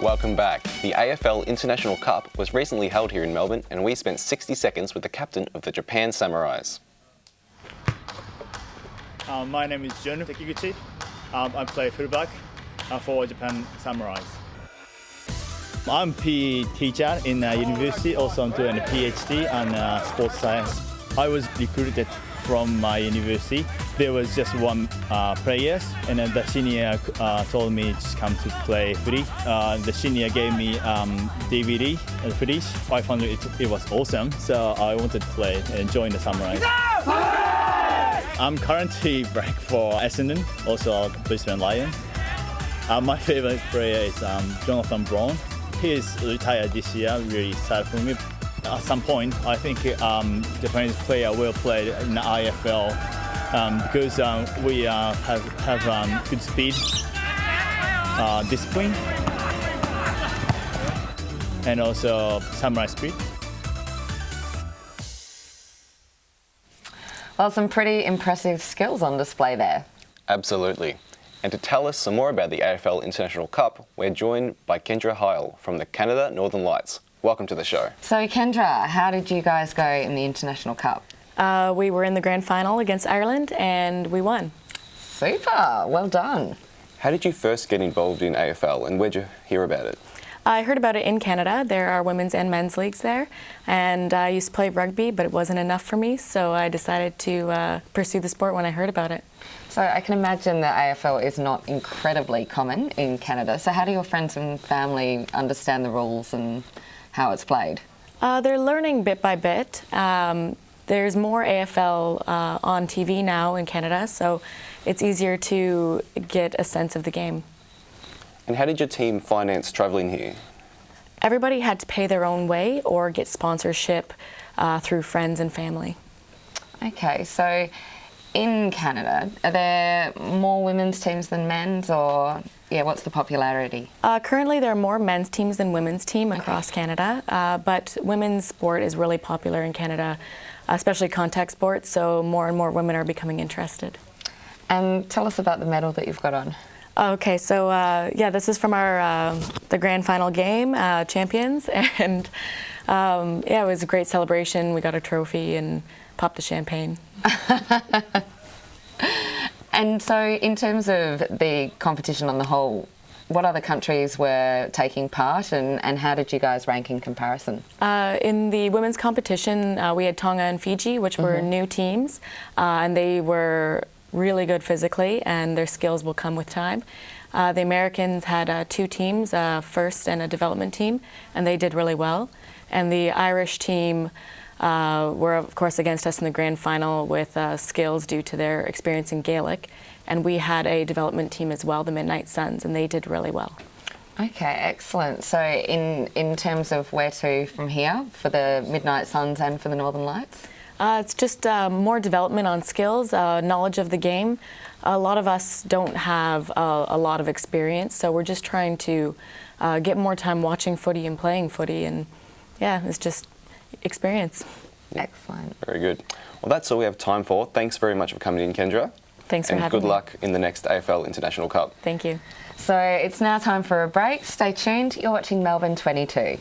Welcome back. The AFL International Cup was recently held here in Melbourne, and we spent 60 seconds with the captain of the Japan Samurais. My name is Jun Takiguchi. I play fullback for Japan Samurais. I'm PE teacher in university. Also, I'm doing a PhD on sports science. I was recruited from my university. There was just one player, and then the senior told me just come to play footy. The senior gave me DVD footage. I found it was awesome, so I wanted to play and join the Samurais. I'm currently back for Essendon, also Brisbane Lions. My favorite player is Jonathan Brown. He is retired this year, really sad for me. At some point, I think Japanese player will play in the IFL because we have good speed, discipline, and also samurai spirit. Well, some pretty impressive skills on display there. Absolutely. And to tell us some more about the AFL International Cup, we're joined by Kendra Heil from the Canada Northern Lights. Welcome to the show. So Kendra, how did you guys go in the International Cup? We were in the grand final against Ireland and we won. Super, well done. How did you first get involved in AFL and where'd you hear about it? I heard about it in Canada. There are women's and men's leagues there, and I used to play rugby, but it wasn't enough for me, so I decided to pursue the sport when I heard about it. So I can imagine that AFL is not incredibly common in Canada. So how do your friends and family understand the rules and how it's played? They're learning bit by bit. There's more AFL on TV now in Canada, so it's easier to get a sense of the game. And how did your team finance travelling here? Everybody had to pay their own way or get sponsorship through friends and family. Okay, so in Canada, are there more women's teams than men's, or what's the popularity? Currently there are more men's teams than women's team across Canada, but women's sport is really popular in Canada, especially contact sports, so more and more women are becoming interested. And tell us about the medal that you've got on. Okay, so this is from our the grand final game, champions, and it was a great celebration. We got a trophy and popped the champagne. And so in terms of the competition on the whole, what other countries were taking part and how did you guys rank in comparison? In the women's competition, we had Tonga and Fiji, which were new teams, and they were really good physically, and their skills will come with time. The Americans had two teams, a first and a development team, and they did really well. And the Irish team were, of course, against us in the grand final with skills due to their experience in Gaelic. And we had a development team as well, the Midnight Suns, and they did really well. Okay, excellent. So in terms of where to from here for the Midnight Suns and for the Northern Lights? It's just more development on skills, knowledge of the game. A lot of us don't have a lot of experience, so we're just trying to get more time watching footy and playing footy, and it's just experience. Excellent. Very good. Well, that's all we have time for. Thanks very much for coming in, Kendra. Thanks for having me. And good luck in the next AFL International Cup. Thank you. So it's now time for a break. Stay tuned. You're watching Melbourne 22.